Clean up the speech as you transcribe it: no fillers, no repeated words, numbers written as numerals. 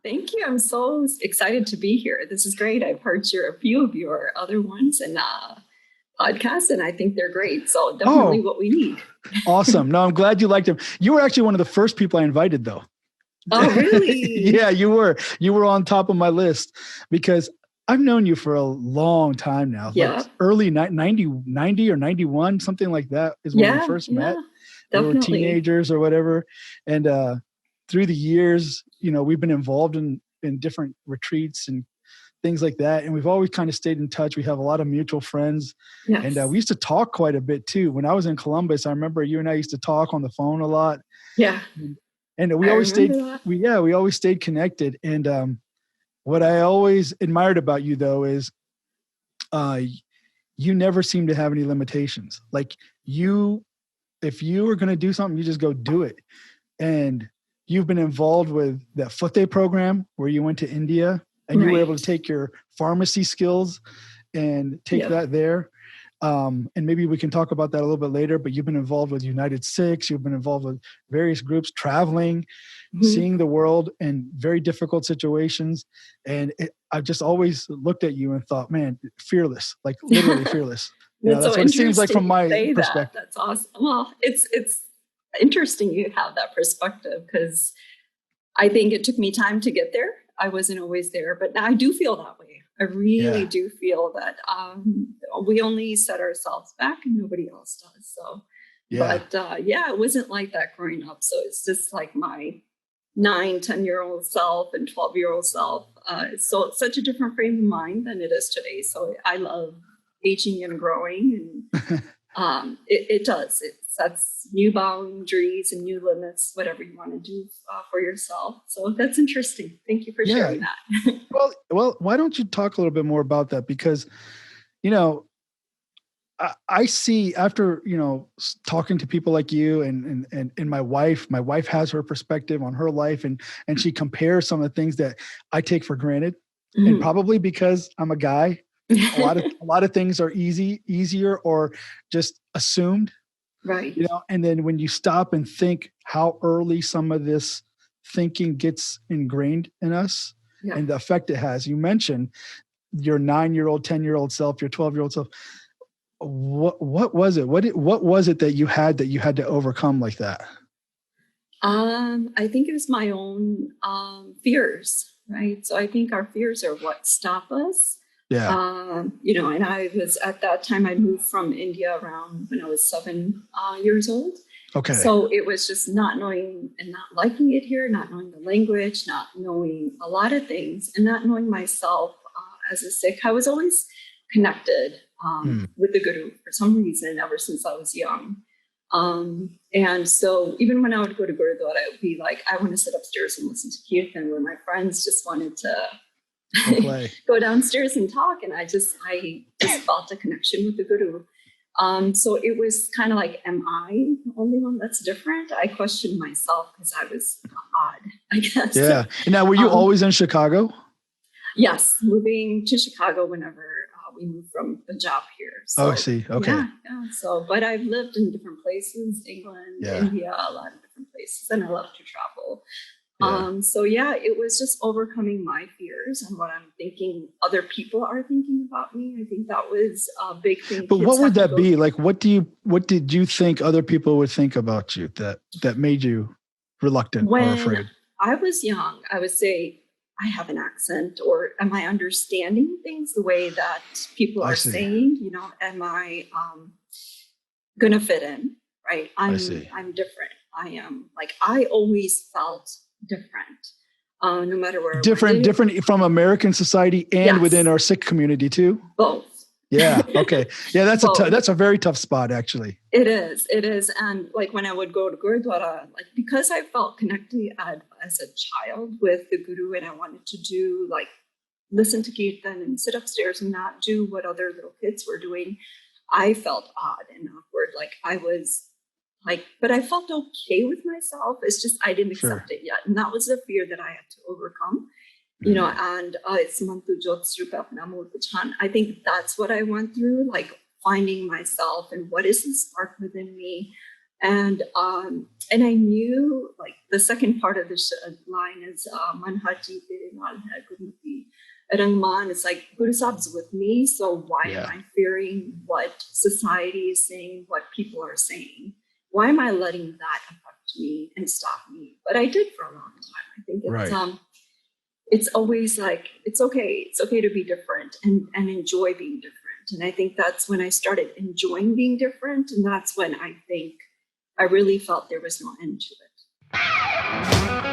Thank you. I'm so excited to be here. This is great. I've heard a few of your other ones and podcasts, and I think they're great. So definitely what we need. Awesome. No, I'm glad you liked them. You were actually one of the first people I invited, though. Oh, really? Yeah, you were. You were on top of my list because I've known you for a long time now. Yeah. Like early 90 or 91, something like that is when we first met. Definitely. We were teenagers or whatever. And through the years, we've been involved in different retreats and things like that. And we've always kind of stayed in touch. We have a lot of mutual friends. Yes. And we used to talk quite a bit too. When I was in Columbus, I remember you and I used to talk on the phone a lot. Yeah. And we always stayed connected. And what I always admired about you though is you never seem to have any limitations. Like if you were going to do something, you just go do it. And you've been involved with that Futte program where you went to India and you were able to take your pharmacy skills and take that there. And maybe we can talk about that a little bit later, but you've been involved with United Six. You've been involved with various groups, traveling, seeing the world in very difficult situations. And I've just always looked at you and thought, man, fearless, like literally fearless. That's what it seems like from my perspective. That's awesome. Well, it's interesting you have that perspective because I think it took me time to get there. I wasn't always there, but now I do feel that way. I really do feel that we only set ourselves back and nobody else does. So, but it wasn't like that growing up. So it's just like my 9-10-year-old self and 12-year-old self. So it's such a different frame of mind than it is today. So I love aging and growing, and it does. It sets new boundaries and new limits, whatever you want to do for yourself. So that's interesting. Thank you for sharing that. Well, why don't you talk a little bit more about that? Because, I see after, talking to people like you and my wife has her perspective on her life and she compares some of the things that I take for granted. And probably because I'm a guy, a lot of things are easier or just assumed. Right. And then when you stop and think how early some of this thinking gets ingrained in us and the effect it has. You mentioned your 9-year-old, 10-year-old self, your 12-year-old self. What was it? What was it that you had to overcome like that? I think it was my own fears, right? So I think our fears are what stop us. Yeah. And I was at that time, I moved from India around when I was 7 years old. Okay. So it was just not knowing and not liking it here, not knowing the language, not knowing a lot of things, and not knowing myself as a Sikh. I was always connected with the Guru for some reason ever since I was young. And so even when I would go to Gurudwara, it would be like, I want to sit upstairs and listen to Kirtan, where my friends just wanted to go downstairs and talk. And I just felt a connection with the Guru. So it was kind of like, am I the only one that's different? I questioned myself because I was odd, I guess. Yeah. And now, were you always in Chicago? Yes. Moving to Chicago whenever we moved from Punjab here. So, I see. Okay. Yeah. So, but I've lived in different places, England, India, a lot of different places, and I love to travel. It was just overcoming my fears and what I'm thinking other people are thinking about me. I think that was a big thing. But what would that be? Like, what did you think other people would think about you that made you reluctant or afraid? I was young, I would say I have an accent, or am I understanding things the way that people are saying? Am I gonna fit in? Right? I'm different. I am I always felt different, no matter where. Different from American society and within our Sikh community too. Both. Yeah. Okay. Yeah. That's a very tough spot, actually. It is. And when I would go to Gurudwara, because I felt connected as a child with the Guru, and I wanted to do listen to Kirtan and sit upstairs and not do what other little kids were doing, I felt odd and awkward. I was but I felt okay with myself. It's just I didn't accept it yet. And that was the fear that I had to overcome. And it's Mantu Jot Srupa Apna Mool Pachan. I think that's what I went through, finding myself and what is the spark within me. And I knew, like, the second part of the line is Manhaji Tere Naal Hai Gurmati Rangman. It's like Guru Sahib's with me, so why am I fearing what society is saying, what people are saying? Why am I letting that affect me and stop me? But I did for a long time. I think it's always like, it's okay to be different and enjoy being different. And I think that's when I started enjoying being different, and that's when I think I really felt there was no end to it.